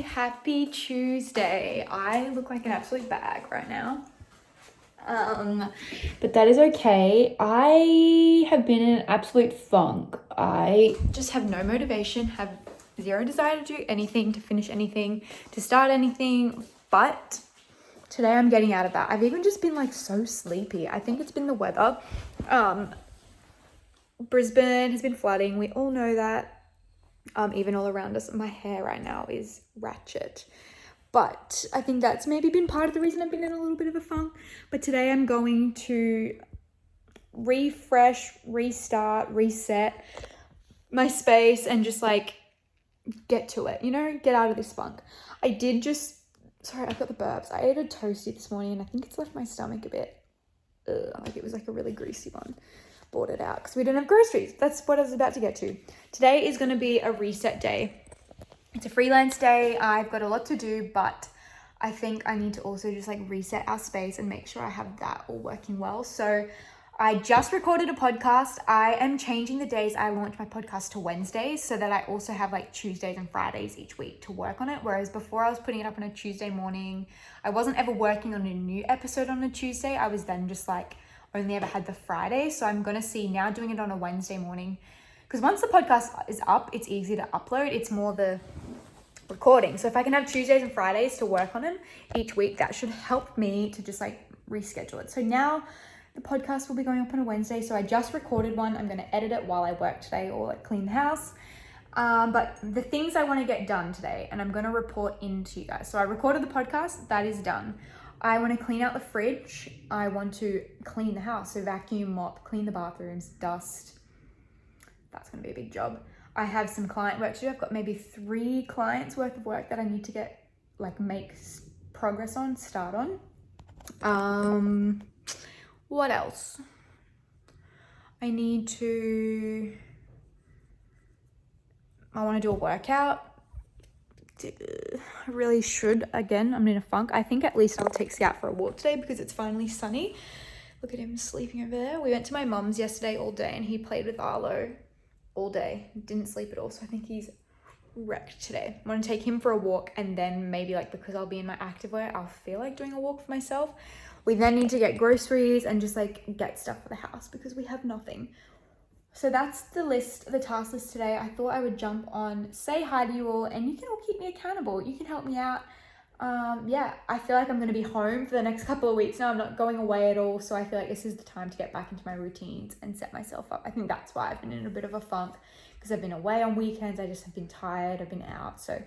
Happy Tuesday. I look like an absolute bag right now. But that is okay. I have been in an absolute funk. I just have no motivation, have zero desire to do anything, to finish anything, to start anything. But today I'm getting out of that. I've even just been like so sleepy. I think it's been the weather. Brisbane has been flooding. We all know that. Even all around us, my hair right now is ratchet. But I think that's maybe been part of the reason I've been in a little bit of a funk. But today I'm going to refresh, restart, reset my space and just like get to it, you know, get out of this funk. I've got the burps. I ate a toasty this morning and I think it's left my stomach a bit, like it was like a really greasy one. Bought it out because we didn't have groceries. That's what I was about to get to. Today is going to be a reset day. It's a freelance day. I've got a lot to do, but I think I need to also just like reset our space and make sure I have that all working well. So I just recorded a podcast. I am changing the days I launch my podcast to Wednesdays so that I also have like Tuesdays and Fridays each week to work on it. Whereas before I was putting it up on a Tuesday morning, I wasn't ever working on a new episode on a Tuesday. I was then just like only ever had the Friday. So I'm going to see now doing it on a Wednesday morning, because once the podcast is up, it's easy to upload. It's more the recording. So if I can have Tuesdays and Fridays to work on them each week, that should help me to just like reschedule it. So now the podcast will be going up on a Wednesday. So I just recorded one. I'm going to edit it while I work today or like clean the house. But the things I want to get done today, and I'm going to report into you guys. So I recorded the podcast, that is done. I want to clean out the fridge. I want to clean the house. So vacuum, mop, clean the bathrooms, dust. That's going to be a big job. I have some client work to do. I've got maybe 3 clients worth of work that I need to get, like, make progress on, start on. What else? I want to do a workout. I really should. Again, I'm in a funk. I think at least I'll take Scout for a walk today because it's finally sunny. Look at him sleeping over there. We went to my mum's yesterday all day and he played with Arlo all day. Didn't sleep at all. So I think he's wrecked today. I want to take him for a walk, and then maybe like because I'll be in my activewear, I'll feel like doing a walk for myself. We then need to get groceries and just like get stuff for the house because we have nothing. So that's the task list today. I thought I would jump on, say hi to you all, and you can all keep me accountable. You can help me out. I feel like I'm going to be home for the next couple of weeks now. I'm not going away at all. So I feel like this is the time to get back into my routines and set myself up. I think that's why I've been in a bit of a funk, because I've been away on weekends. I just have been tired. I've been out. So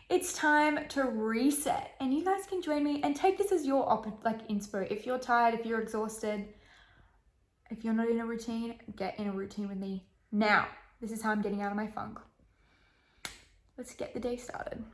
it's time to reset, and you guys can join me and take this as your inspo. If you're tired, if you're exhausted, if you're not in a routine, get in a routine with me now. This is how I'm getting out of my funk. Let's get the day started.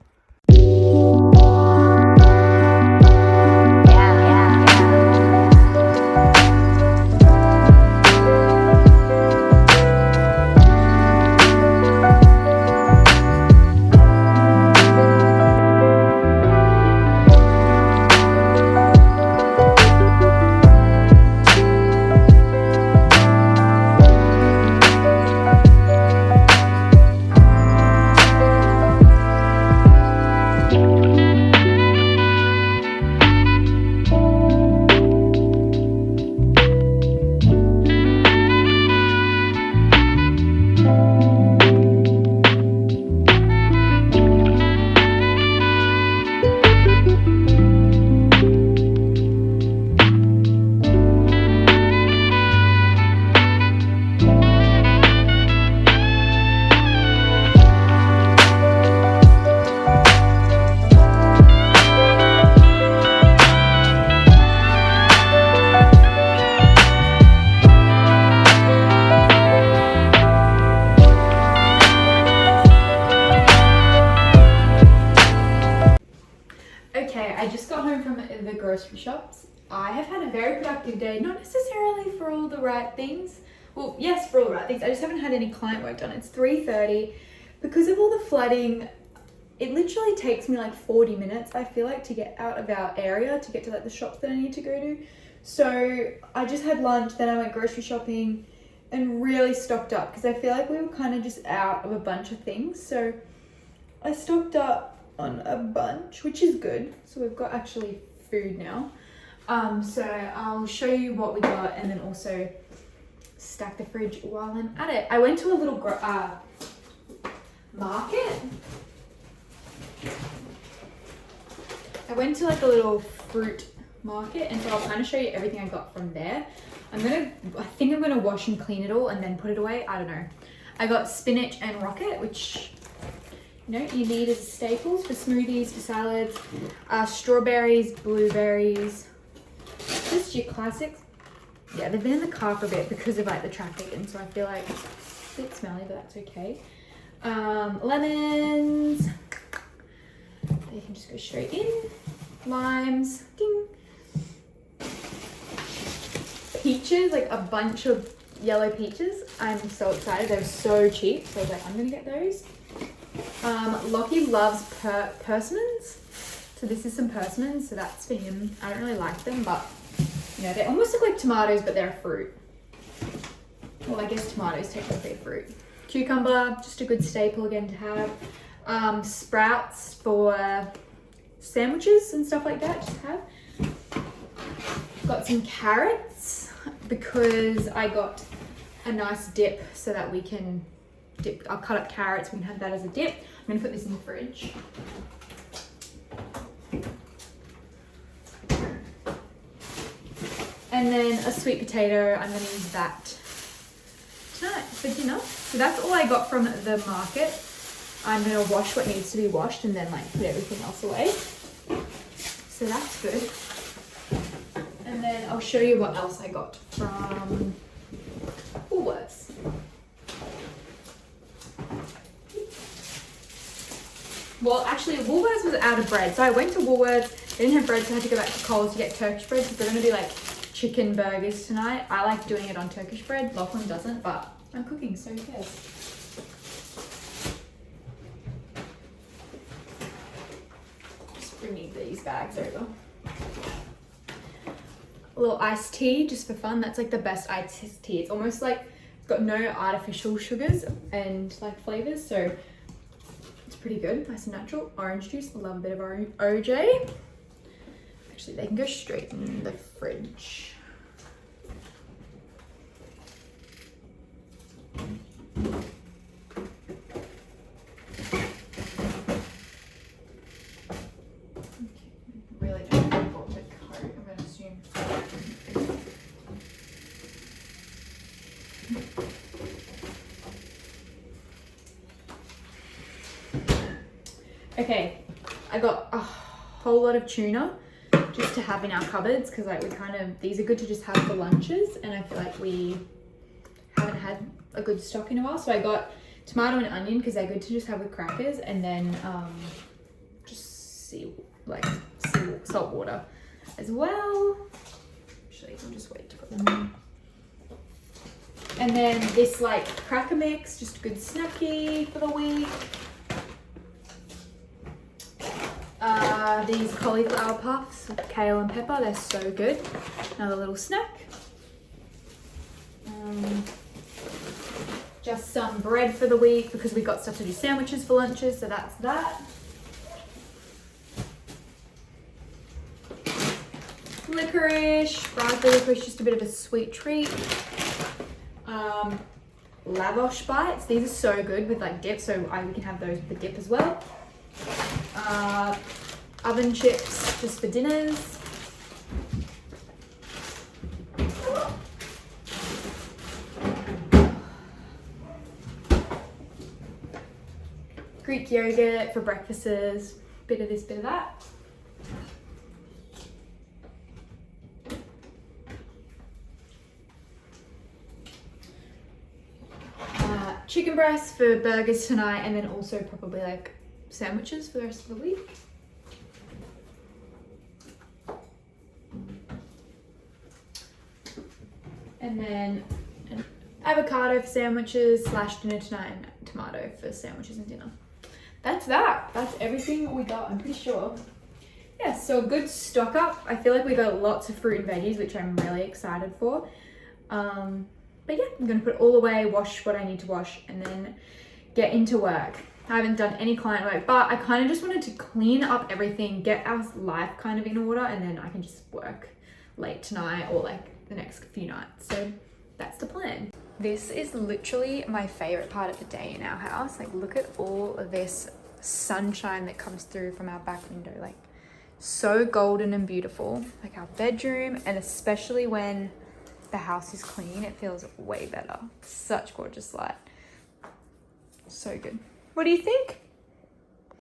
I just got home from the grocery shops. I have had a very productive day, not necessarily for all the right things. Well, yes, for all the right things. I just haven't had any client work done. It's 3:30. Because of all the flooding, it literally takes me like 40 minutes, I feel like, to get out of our area, to get to like the shop that I need to go to. So I just had lunch, then I went grocery shopping and really stocked up because I feel like we were kind of just out of a bunch of things. So I stocked up on a bunch, which is good. So we've got actually food now. So I'll show you what we got and then also stack the fridge while I'm at it. I went to a little market. I went to like a little fruit market, and so I'll kind of show you everything I got from there. I think I'm gonna wash and clean it all and then put it away. I don't know. I got spinach and rocket, which you need as staples for smoothies, for salads. Strawberries, blueberries, just your classics. Yeah, they've been in the car for a bit because of like the traffic, and so I feel like it's a bit smelly, but that's okay. Lemons, they can just go straight in. Limes, ding. Peaches, like a bunch of yellow peaches. I'm so excited. They're so cheap, so I was like, I'm gonna get those. Lockie loves persimmons, so this is some persimmons, so that's for him. I don't really like them, but they almost look like tomatoes, but they're a fruit. Well, I guess tomatoes technically a fruit. Cucumber, just a good staple again to have. Sprouts for sandwiches and stuff like that, just have. Got some carrots because I got a nice dip so that we can dip. I'll cut up carrots, we can have that as a dip. I'm gonna put this in the fridge. And then a sweet potato, I'm gonna use that tonight for dinner. So that's all I got from the market. I'm gonna wash what needs to be washed and then like put everything else away. So that's good. And then I'll show you what else I got from Woolworths. Well, actually, Woolworths was out of bread. So I went to Woolworths, they didn't have bread, so I had to go back to Coles to get Turkish bread because they're gonna do like chicken burgers tonight. I like doing it on Turkish bread. Lachlan doesn't, but I'm cooking, so who cares? Just bringing these bags over. A little iced tea just for fun. That's like the best iced tea. It's almost like it's got no artificial sugars and like flavors, so it's pretty good. Nice and natural. Orange juice. I love a bit of OJ. Actually, they can go straight in the fridge. Really don't know the coat, I'm going to assume. Okay, I got a whole lot of tuna just to have in our cupboards because like these are good to just have for lunches, and I feel like we haven't had a good stock in a while. So I got tomato and onion because they're good to just have with crackers, and then just salt water as well. Actually, I'll just wait to put them in. And then this like cracker mix, just a good snacky for the week. These cauliflower puffs with kale and pepper, they're so good. Another little snack. Just some bread for the week because we got stuff to do sandwiches for lunches, so that's that. Licorice, raspberry licorice, just a bit of a sweet treat. Lavosh bites, these are so good with like dip, so we can have those with the dip as well. Oven chips just for dinners. Greek yogurt for breakfasts, bit of this, bit of that. Chicken breasts for burgers tonight, and then also probably like sandwiches for the rest of the week. And then an avocado for sandwiches / dinner tonight, and tomato for sandwiches and dinner. That's that. That's everything we got, I'm pretty sure. Yeah, so a good stock up. I feel like we got lots of fruit and veggies, which I'm really excited for. But yeah, I'm gonna put it all away, wash what I need to wash, and then get into work. I haven't done any client work, but I kind of just wanted to clean up everything, get our life kind of in order, and then I can just work late tonight or like the next few nights. So that's the plan. This is literally my favorite part of the day in our house. Like, look at all of this sunshine that comes through from our back window. Like, so golden and beautiful. Like our bedroom, and especially when the house is clean, it feels way better. Such gorgeous light. So good. What do you think?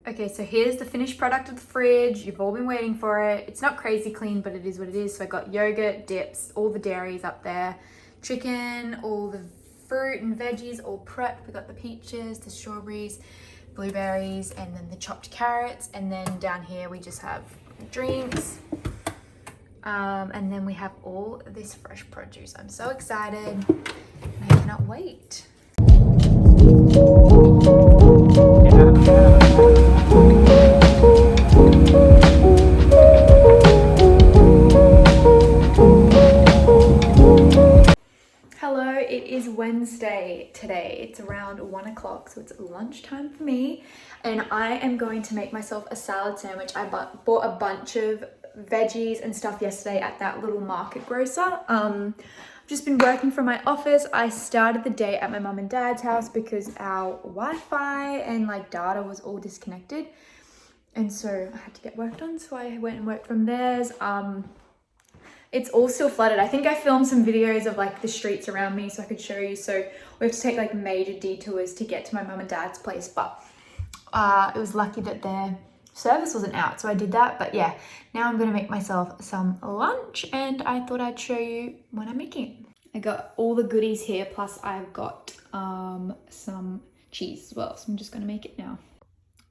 Okay, so here's the finished product of the fridge. You've all been waiting for it. It's not crazy clean, but it is what it is. So I got yogurt, dips, all the dairies up there, chicken, all the fruit and veggies all prepped. We got the peaches, the strawberries, blueberries, and then the chopped carrots. And then down here we just have drinks. And then we have all this fresh produce. I'm so excited. I cannot wait. Hello, it is Wednesday today. It's around 1 o'clock, so it's lunchtime for me. And I am going to make myself a salad sandwich. I bought a bunch of veggies and stuff yesterday at that little market grocer. I've just been working from my office. I started the day at my mum and dad's house because our Wi-Fi and like data was all disconnected, and so I had to get work done, so I went and worked from theirs. It's all still flooded. I think I filmed some videos of like the streets around me so I could show you. So we have to take like major detours to get to my mum and dad's place, but it was lucky that their service wasn't out, so I did that. But yeah, now I'm gonna make myself some lunch, and I thought I'd show you what I'm making. I got all the goodies here, plus I've got some cheese as well, so I'm just gonna make it now.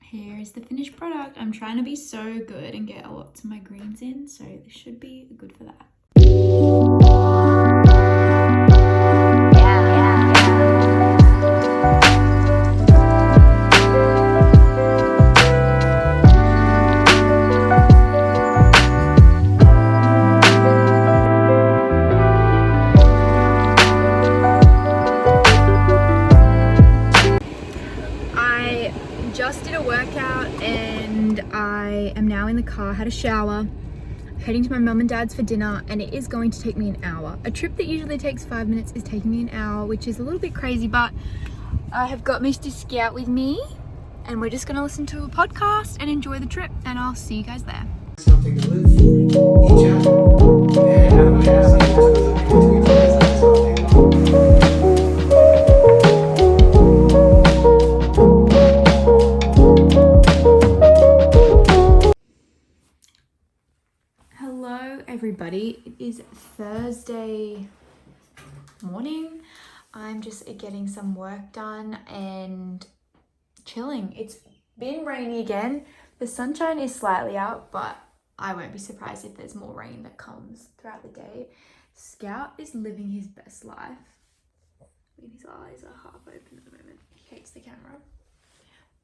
Here is the finished product. I'm trying to be so good and get lots of my greens in, so this should be good for that. Just did a workout and I am now in the car, had a shower, heading to my mum and dad's for dinner, and it is going to take me an hour. A trip that usually takes 5 minutes is taking me an hour, which is a little bit crazy, but I have got Mr. Scout with me and we're just gonna listen to a podcast and enjoy the trip, and I'll see you guys there. Something to live for. Each everybody, it is Thursday morning. I'm just getting some work done and chilling. It's been rainy again. The sunshine is slightly out, but I won't be surprised if there's more rain that comes throughout the day. Scout is living his best life. I mean, his eyes are half open at the moment. He hates the camera.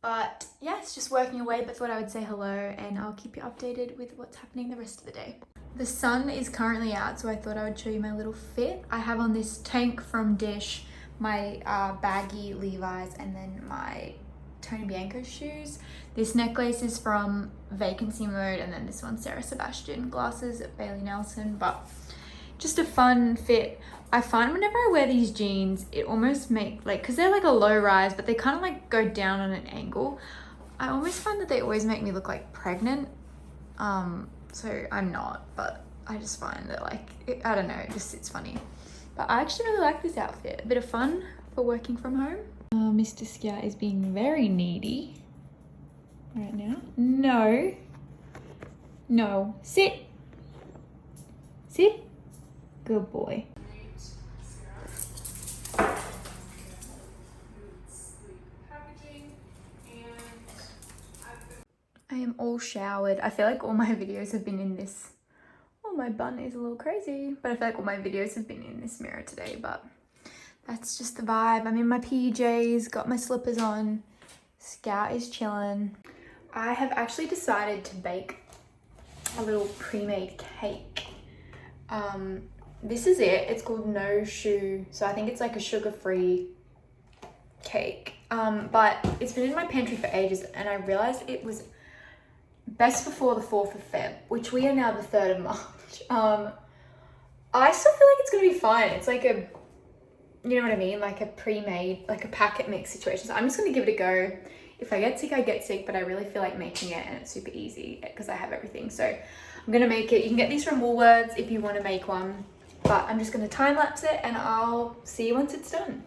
But yeah, it's just working away, but thought I would say hello and I'll keep you updated with what's happening the rest of the day. The sun is currently out, so I thought I would show you my little fit. I have on this tank from Dish, my baggy Levi's, and then my Tony Bianco shoes. This necklace is from Vacancy Mode, and then this one's Sarah Sebastian glasses at Bailey Nelson, but just a fun fit. I find whenever I wear these jeans, it almost make like, because they're like a low rise, but they kind of like go down on an angle. I almost find that they always make me look like pregnant. So I'm not, but I just find that like, I don't know, it just sits funny. But I actually really like this outfit. A bit of fun for working from home. Mr. Scout is being very needy right now. No. No. Sit. Sit. Good boy. I am all showered. I feel like all my videos have been in this, well, my bun is a little crazy, but I feel like all my videos have been in this mirror today, but that's just the vibe. I'm in my PJs, got my slippers on. Scout is chilling. I have actually decided to bake a little pre-made cake. This is it. It's called No Shoe. So I think it's like a sugar-free cake. But it's been in my pantry for ages, and I realized it was best before the 4th of Feb, which we are now the 3rd of March. I still feel like it's gonna be fine. It's like a, you know what I mean? Like a pre-made, like a packet mix situation. So I'm just gonna give it a go. If I get sick, I get sick, but I really feel like making it, and it's super easy because I have everything. So I'm gonna make it. You can get these from Woolworths if you wanna make one, but I'm just gonna time lapse it and I'll see you once it's done.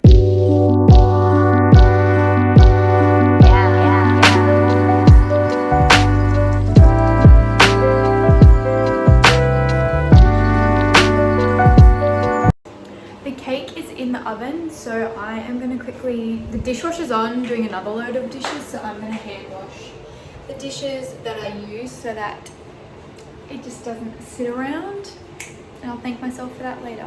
In the oven, so I am going to quickly, the dishwasher's on, doing another load of dishes, so I'm going to hand wash the dishes that I use so that it just doesn't sit around, and I'll thank myself for that later.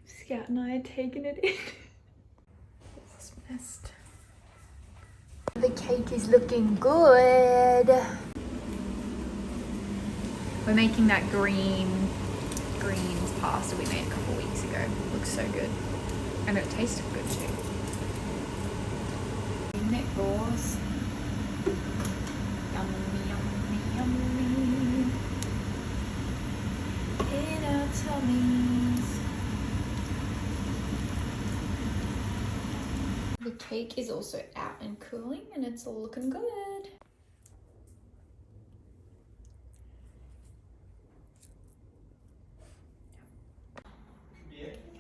Scout and I are taking it in. This messed. The cake is looking good. We're making that greens pasta we made a couple weeks ago. Looks so good. And it tasted good too. Meatballs. Yummy, yummy, yummy. In our tummies. The cake is also out and cooling, and it's all looking good.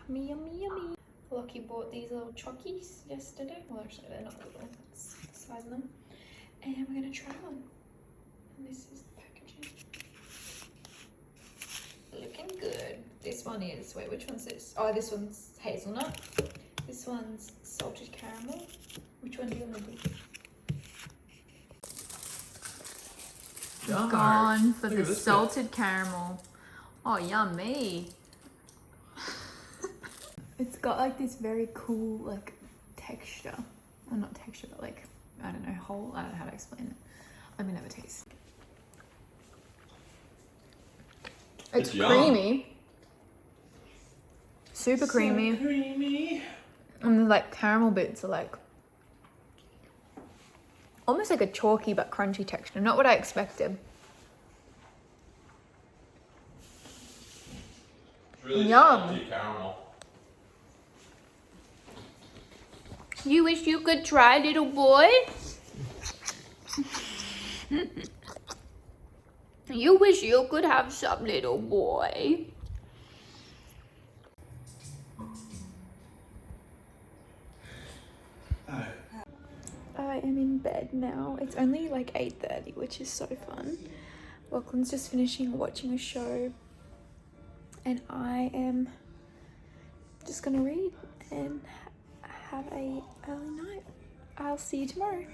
Yummy, yummy, yummy. Lockie bought these little chockies yesterday. Well, actually, they're not little. That's the size of them. And we're going to try one. And this is the packaging. Looking good. This one is, wait, which one's this? Oh, this one's hazelnut. This one's salted caramel. Which one do you want to do? Gone for the salted caramel. Oh, yummy. It's got like this very cool like texture. Well, not texture, but like, I don't know, whole, I don't know how to explain it. Let me have a taste. It's creamy. Super creamy. So creamy. And the like caramel bits are like almost like a chalky but crunchy texture. Not what I expected. It's really yum. Caramel. You wish you could try, little boy? You wish you could have some, little boy. I am in bed now. It's only like 8:30, which is so fun. Lachlan's just finishing watching a show, and I am just gonna read and have a early night. I'll see you tomorrow.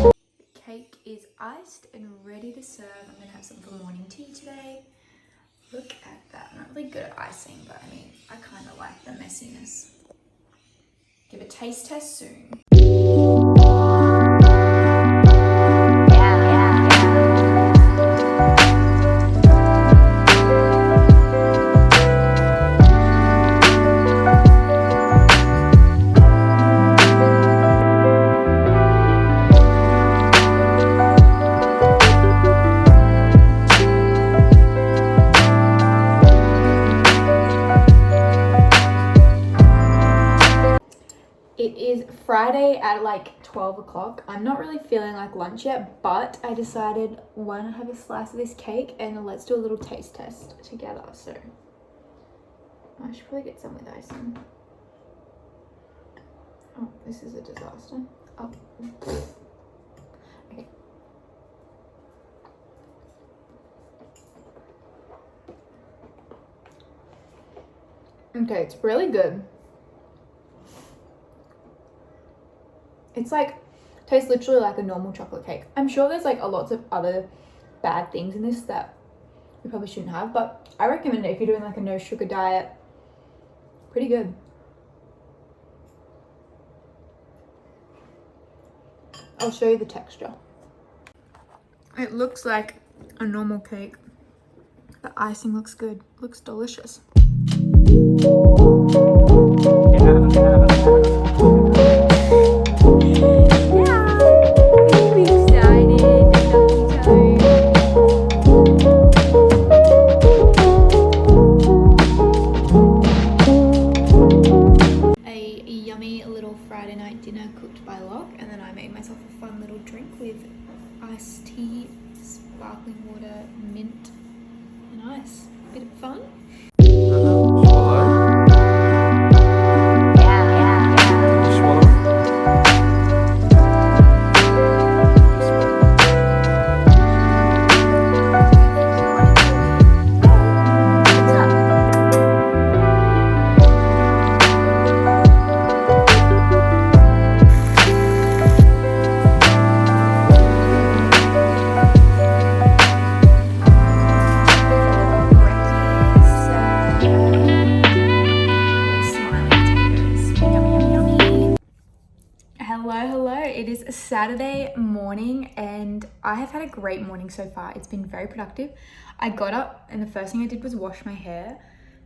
The cake is iced and ready to serve. I'm gonna have some for morning tea today. Look at that. I'm not really good at icing, but I mean, I kind of like the messiness. Give a taste test soon. It is Friday at like 12 o'clock. I'm not really feeling like lunch yet, but I decided why not have a slice of this cake and let's do a little taste test together. So I should probably get some with icing. Oh, this is a disaster. Oh. Okay. Okay, it's really good. It's like, tastes literally like a normal chocolate cake. I'm sure there's like a lots of other bad things in this that we probably shouldn't have, but I recommend it if you're doing like a no sugar diet. Pretty good. I'll show you the texture. It looks like a normal cake. The icing looks good. Looks delicious. Iced tea, sparkling water, mint, and ice. Bit of fun. It is Saturday morning and I have had a great morning so far. It's been very productive. I got up and the first thing I did was wash my hair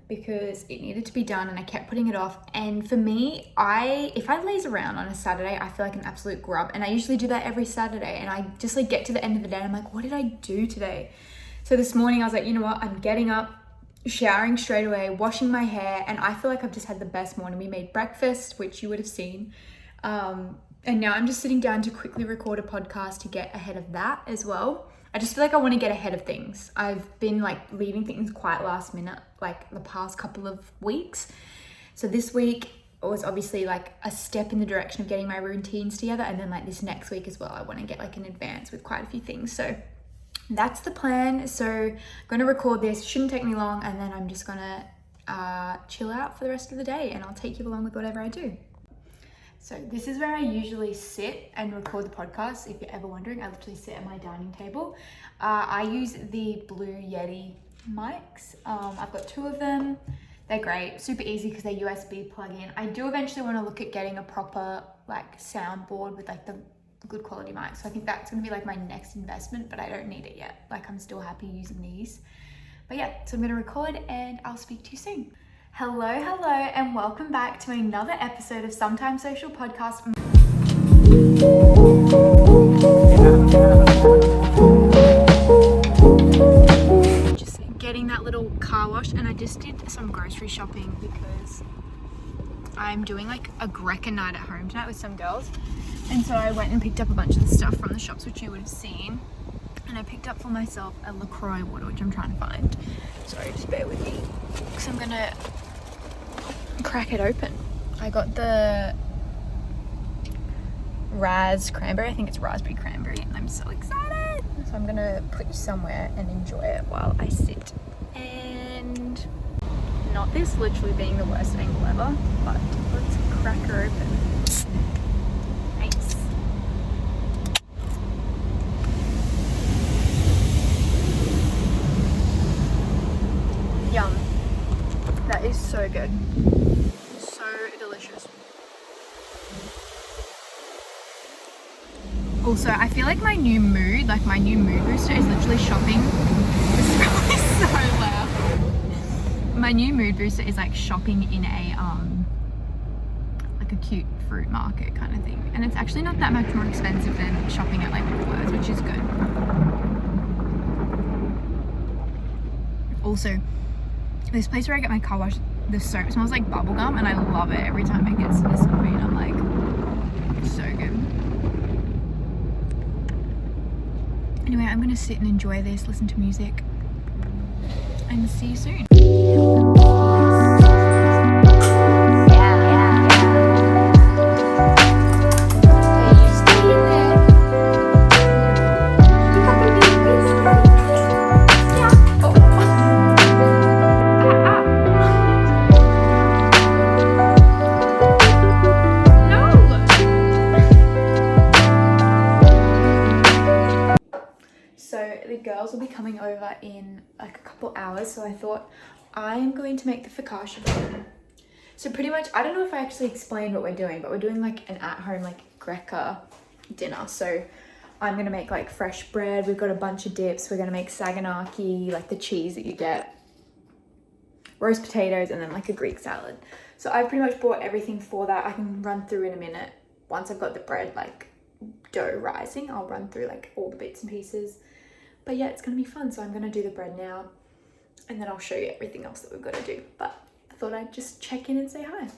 because it needed to be done and I kept putting it off. And for me, if I laze around on a Saturday, I feel like an absolute grub. And I usually do that every Saturday and I just like get to the end of the day and I'm like, what did I do today? So this morning I was like, you know what? I'm getting up, showering straight away, washing my hair, and I feel like I've just had the best morning. We made breakfast, which you would have seen. And now I'm just sitting down to quickly record a podcast to get ahead of that as well. I just feel like I want to get ahead of things. I've been like leaving things quite last minute, like the past couple of weeks. So this week was obviously like a step in the direction of getting my routines together. And then like this next week as well, I want to get like in advance with quite a few things. So that's the plan. So I'm going to record this. Shouldn't take me long. And then I'm just going to chill out for the rest of the day and I'll take you along with whatever I do. So this is where I usually sit and record the podcast. If you're ever wondering, I literally sit at my dining table. I use the Blue Yeti mics. I've got 2 of them. They're great, super easy because they're USB plug-in. I do eventually want to look at getting a proper like soundboard with like the good quality mic. So I think that's going to be like my next investment, but I don't need it yet. Like I'm still happy using these. But yeah, so I'm going to record and I'll speak to you soon. Hello, and welcome back to another episode of Sometimes Social Podcast. Just getting that little car wash, and I just did some grocery shopping because I'm doing like a Greca night at home tonight with some girls. And so I went and picked up a bunch of the stuff from the shops, which you would have seen. And I picked up for myself a LaCroix water, which I'm trying to find. Sorry, just bear with me. Because I'm going to crack it open. I got the cranberry. I think it's raspberry cranberry. And I'm so excited. So I'm going to put you somewhere and enjoy it while I sit. And not this literally being the worst angle ever, but let's crack her open. Nice. Yum. That is so good. So delicious. Also, I feel like my new mood booster is literally shopping. This is probably so loud. My new mood booster is like shopping in a like a cute fruit market kind of thing. And it's actually not that much more expensive than shopping at like Woolworths, which is good. Also, this place where I get my car wash, the soap smells like bubblegum and I love it. Every time it gets to this point, I'm like, so good. Anyway, I'm gonna sit and enjoy this, listen to music, and see you soon. dinner in like a couple hours, so I thought I'm going to make the focaccia bread. So pretty much, I don't know if I actually explained what we're doing, but we're doing like an at-home like Greca dinner. So I'm gonna make like fresh bread. We've got a bunch of dips. We're gonna make saganaki, like the cheese that you get, roast potatoes, and then like a Greek salad. So I've pretty much bought everything for that. I can run through in a minute. Once I've got the bread like dough rising, I'll run through like all the bits and pieces. But yeah, it's gonna be fun. So I'm gonna do the bread now, and then I'll show you everything else that we've got to do. But I thought I'd just check in and say hi.